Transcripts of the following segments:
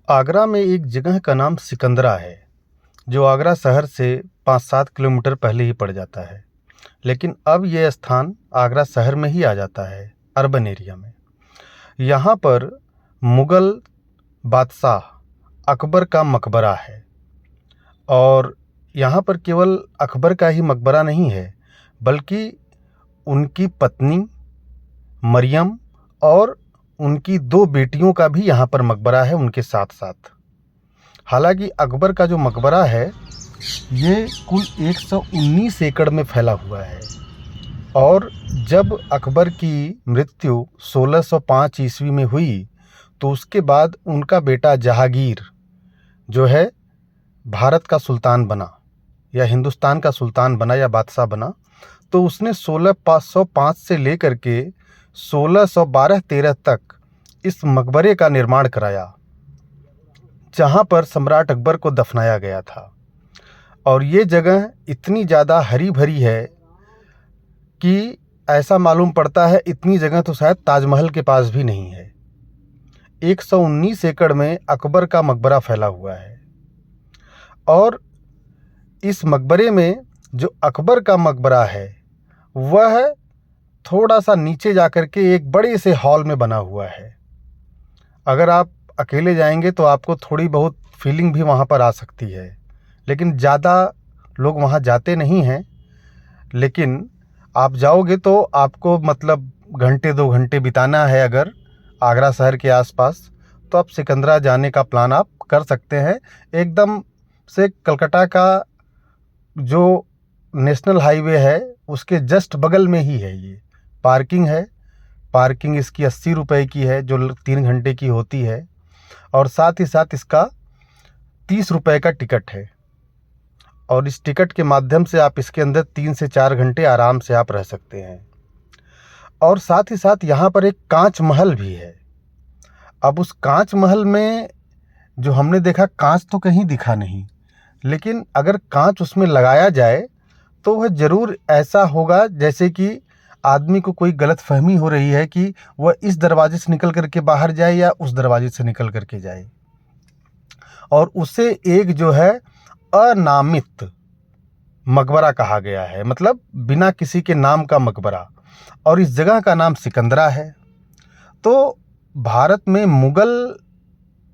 आगरा में एक जगह का नाम सिकंदरा है, जो आगरा शहर से 5-7 किलोमीटर पहले ही पड़ जाता है। लेकिन अब यह स्थान आगरा शहर में ही आ जाता है, अर्बन एरिया में। यहाँ पर मुग़ल बादशाह अकबर का मकबरा है और यहाँ पर केवल अकबर का ही मकबरा नहीं है, बल्कि उनकी पत्नी मरियम और उनकी 2 बेटियों का भी यहाँ पर मकबरा है उनके साथ-साथ। हालाँकि अकबर का जो मकबरा है, ये कुल 119 एकड़ में फैला हुआ है और जब अकबर की मृत्यु 1605 ईस्वी में हुई, तो उसके बाद उनका बेटा जहांगीर जो है भारत का सुल्तान बना या हिंदुस्तान का सुल्तान बना या बादशाह बना। तो उसने 1605 से लेकर के 1612-13 तक इस मकबरे का निर्माण कराया, जहाँ पर सम्राट अकबर को दफनाया गया था। और ये जगह इतनी ज़्यादा हरी भरी है कि ऐसा मालूम पड़ता है इतनी जगह तो शायद ताजमहल के पास भी नहीं है। 119 एकड़ में अकबर का मकबरा फैला हुआ है और इस मकबरे में जो अकबर का मकबरा है, वह थोड़ा सा नीचे जाकर के एक बड़े से हॉल में बना हुआ है। अगर आप अकेले जाएंगे तो आपको थोड़ी बहुत फीलिंग भी वहाँ पर आ सकती है, लेकिन ज़्यादा लोग वहाँ जाते नहीं हैं। लेकिन आप जाओगे तो आपको मतलब घंटे 2 घंटे बिताना है अगर आगरा शहर के आसपास, तो आप सिकंदरा जाने का प्लान आप कर सकते हैं। एकदम से कलकत्ता का जो नेशनल हाईवे है उसके जस्ट बगल में ही है ये। पार्किंग है, पार्किंग इसकी 80 रुपए की है जो 3 घंटे की होती है और साथ ही साथ इसका 30 रुपए का टिकट है और इस टिकट के माध्यम से आप इसके अंदर 3 से 4 घंटे आराम से आप रह सकते हैं। और साथ ही साथ यहाँ पर एक कांच महल भी है। अब उस कांच महल में जो हमने देखा, कांच तो कहीं दिखा नहीं, लेकिन अगर कांच उसमें लगाया जाए तो वह ज़रूर ऐसा होगा जैसे कि आदमी को कोई गलतफहमी हो रही है कि वह इस दरवाजे से निकल कर के बाहर जाए या उस दरवाजे से निकल कर के जाए। और उसे एक जो है अनामित मकबरा कहा गया है, मतलब बिना किसी के नाम का मकबरा, और इस जगह का नाम सिकंदरा है। तो भारत में मुग़ल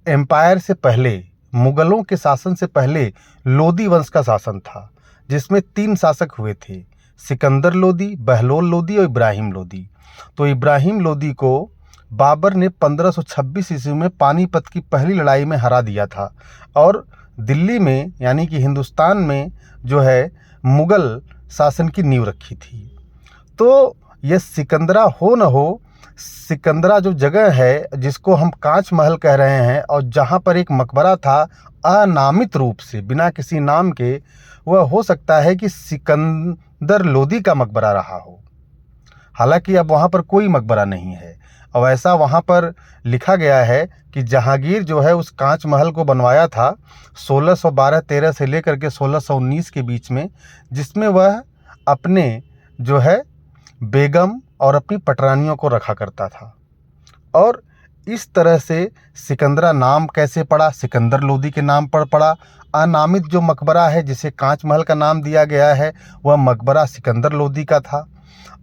एम्पायर से पहले, मुग़लों के शासन से पहले लोदी वंश का शासन था, जिसमें 3 शासक हुए थे, सिकंदर लोदी, बहलोल लोदी और इब्राहिम लोदी। तो इब्राहिम लोदी को बाबर ने 1526 ईस्वी में पानीपत की पहली लड़ाई में हरा दिया था और दिल्ली में यानी कि हिंदुस्तान में जो है मुग़ल शासन की नींव रखी थी। तो यह सिकंदरा हो न हो, सिकंदरा जो जगह है जिसको हम कांच महल कह रहे हैं और जहाँ पर एक मकबरा था अनामित रूप से बिना किसी नाम के, वह हो सकता है कि सिकंदर लोदी का मकबरा रहा हो। हालांकि अब वहाँ पर कोई मकबरा नहीं है और ऐसा वहाँ पर लिखा गया है कि जहांगीर जो है उस कांच महल को बनवाया था 1612-13 से लेकर के 1619 के बीच में, जिसमें वह अपने जो है बेगम और अपनी पटरानियों को रखा करता था। और इस तरह से सिकंदरा नाम कैसे पड़ा, सिकंदर लोदी के नाम पर पड़ा। अनामित जो मकबरा है जिसे कांच महल का नाम दिया गया है, वह मकबरा सिकंदर लोदी का था।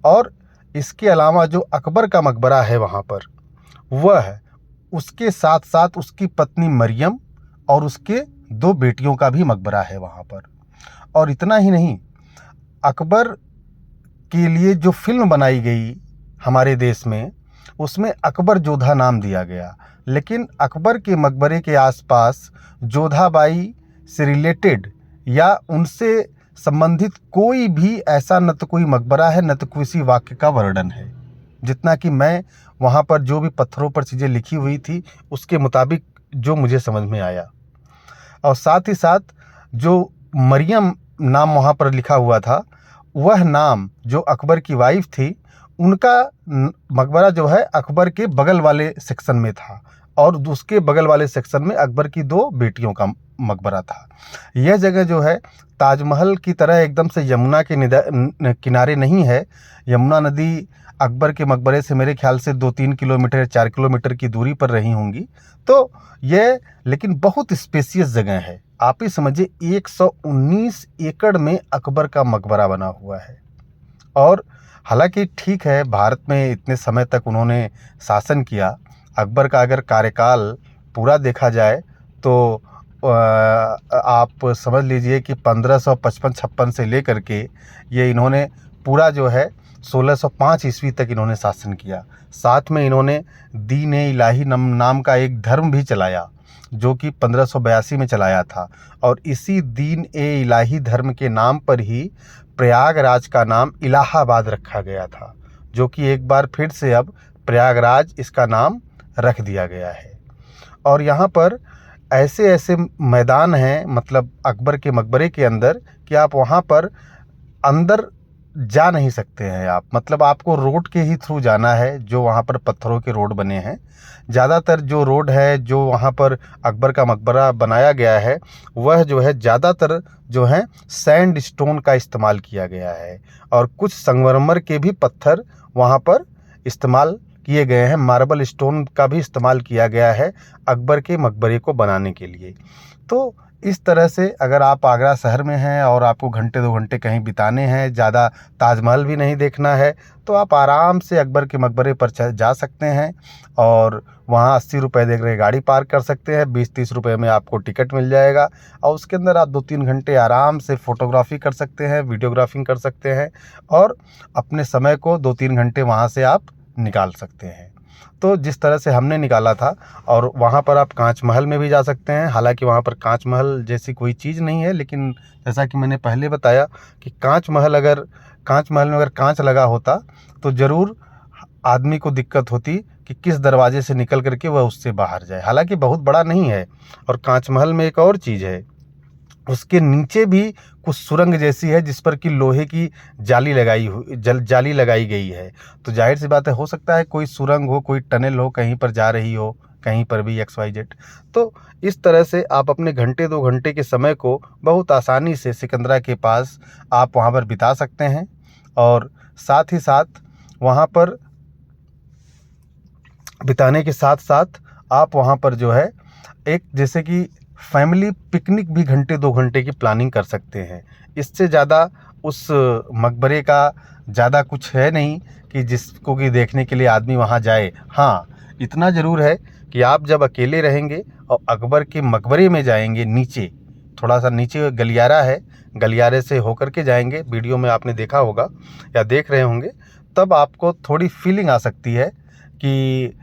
और इसके अलावा जो अकबर का मकबरा है वहाँ पर, वह उसके साथ साथ उसकी पत्नी मरियम और उसके 2 बेटियों का भी मकबरा है वहाँ पर। और इतना ही नहीं, अकबर के लिए जो फिल्म बनाई गई हमारे देश में, उसमें अकबर जोधा नाम दिया गया, लेकिन अकबर के मकबरे के आसपास जोधाबाई से रिलेटेड या उनसे संबंधित कोई भी ऐसा न तो कोई मकबरा है न तो किसी वाक्य का वर्णन है। जितना कि मैं वहाँ पर जो भी पत्थरों पर चीज़ें लिखी हुई थी उसके मुताबिक जो मुझे समझ में आया। और साथ ही साथ जो मरियम नाम वहाँ पर लिखा हुआ था, वह नाम जो अकबर की वाइफ थी, उनका मकबरा जो है अकबर के बगल वाले सेक्शन में था और उसके बगल वाले सेक्शन में अकबर की 2 बेटियों का मकबरा था। यह जगह जो है ताजमहल की तरह एकदम से यमुना के किनारे नहीं है। यमुना नदी अकबर के मकबरे से मेरे ख्याल से 2-3 किलोमीटर 4 किलोमीटर की दूरी पर रही होंगी। तो ये लेकिन बहुत स्पेसियस जगह है। आप ही समझिए 119 एकड़ में अकबर का मकबरा बना हुआ है। और हालांकि ठीक है, भारत में इतने समय तक उन्होंने शासन किया। अकबर का अगर कार्यकाल पूरा देखा जाए तो आप समझ लीजिए कि 1555-56 से लेकर के ये इन्होंने पूरा जो है 1605 ईस्वी तक इन्होंने शासन किया। साथ में इन्होंने दीन ए इलाही नाम का एक धर्म भी चलाया, जो कि 1582 में चलाया था। और इसी दीन ए इलाही धर्म के नाम पर ही प्रयागराज का नाम इलाहाबाद रखा गया था, जो कि एक बार फिर से अब प्रयागराज इसका नाम रख दिया गया है। और यहाँ पर ऐसे ऐसे मैदान हैं, मतलब अकबर के मकबरे के अंदर, कि आप वहाँ पर अंदर जा नहीं सकते हैं आप, मतलब आपको रोड के ही थ्रू जाना है, जो वहाँ पर पत्थरों के रोड बने हैं। ज़्यादातर जो रोड है जो वहाँ पर अकबर का मकबरा बनाया गया है, वह जो है ज़्यादातर जो है सैंड स्टोन का इस्तेमाल किया गया है, और कुछ संगमरमर के भी पत्थर वहाँ पर इस्तेमाल किए गए हैं। मार्बल स्टोन का भी इस्तेमाल किया गया है अकबर के मकबरे को बनाने के लिए। तो इस तरह से अगर आप आगरा शहर में हैं और आपको घंटे 2 घंटे कहीं बिताने हैं, ज़्यादा ताजमहल भी नहीं देखना है, तो आप आराम से अकबर के मकबरे पर जा सकते हैं। और वहाँ 80 रुपये दे कर गाड़ी पार्क कर सकते हैं, 20-30 रुपये में आपको टिकट मिल जाएगा, और उसके अंदर आप 2-3 घंटे आराम से फ़ोटोग्राफी कर सकते हैं, वीडियोग्राफिंग कर सकते हैं, और अपने समय को 2-3 घंटे वहाँ से आप निकाल सकते हैं। तो जिस तरह से हमने निकाला था। और वहाँ पर आप कांच महल में भी जा सकते हैं। हालांकि वहाँ पर कांच महल जैसी कोई चीज़ नहीं है, लेकिन जैसा कि मैंने पहले बताया कि कांच महल में अगर कांच लगा होता तो ज़रूर आदमी को दिक्कत होती कि किस दरवाजे से निकल करके वह उससे बाहर जाए। हालांकि बहुत बड़ा नहीं है। और कांच महल में एक और चीज़ है, उसके नीचे भी कुछ सुरंग जैसी है, जिस पर कि लोहे की जाली लगाई गई है। तो जाहिर सी बात है, हो सकता है कोई सुरंग हो, कोई टनल हो, कहीं पर जा रही हो, कहीं पर भी XYZ। तो इस तरह से आप अपने घंटे 2 घंटे के समय को बहुत आसानी से सिकंदरा के पास आप वहाँ पर बिता सकते हैं। और साथ ही साथ वहाँ पर बिताने के साथ साथ आप वहाँ पर जो है एक जैसे कि फैमिली पिकनिक भी घंटे 2 घंटे की प्लानिंग कर सकते हैं। इससे ज़्यादा उस मकबरे का ज़्यादा कुछ है नहीं कि जिसको कि देखने के लिए आदमी वहाँ जाए। हाँ, इतना ज़रूर है कि आप जब अकेले रहेंगे और अकबर के मकबरे में जाएंगे, नीचे थोड़ा सा नीचे गलियारा है, गलियारे से होकर के जाएंगे, वीडियो में आपने देखा होगा या देख रहे होंगे, तब आपको थोड़ी फीलिंग आ सकती है कि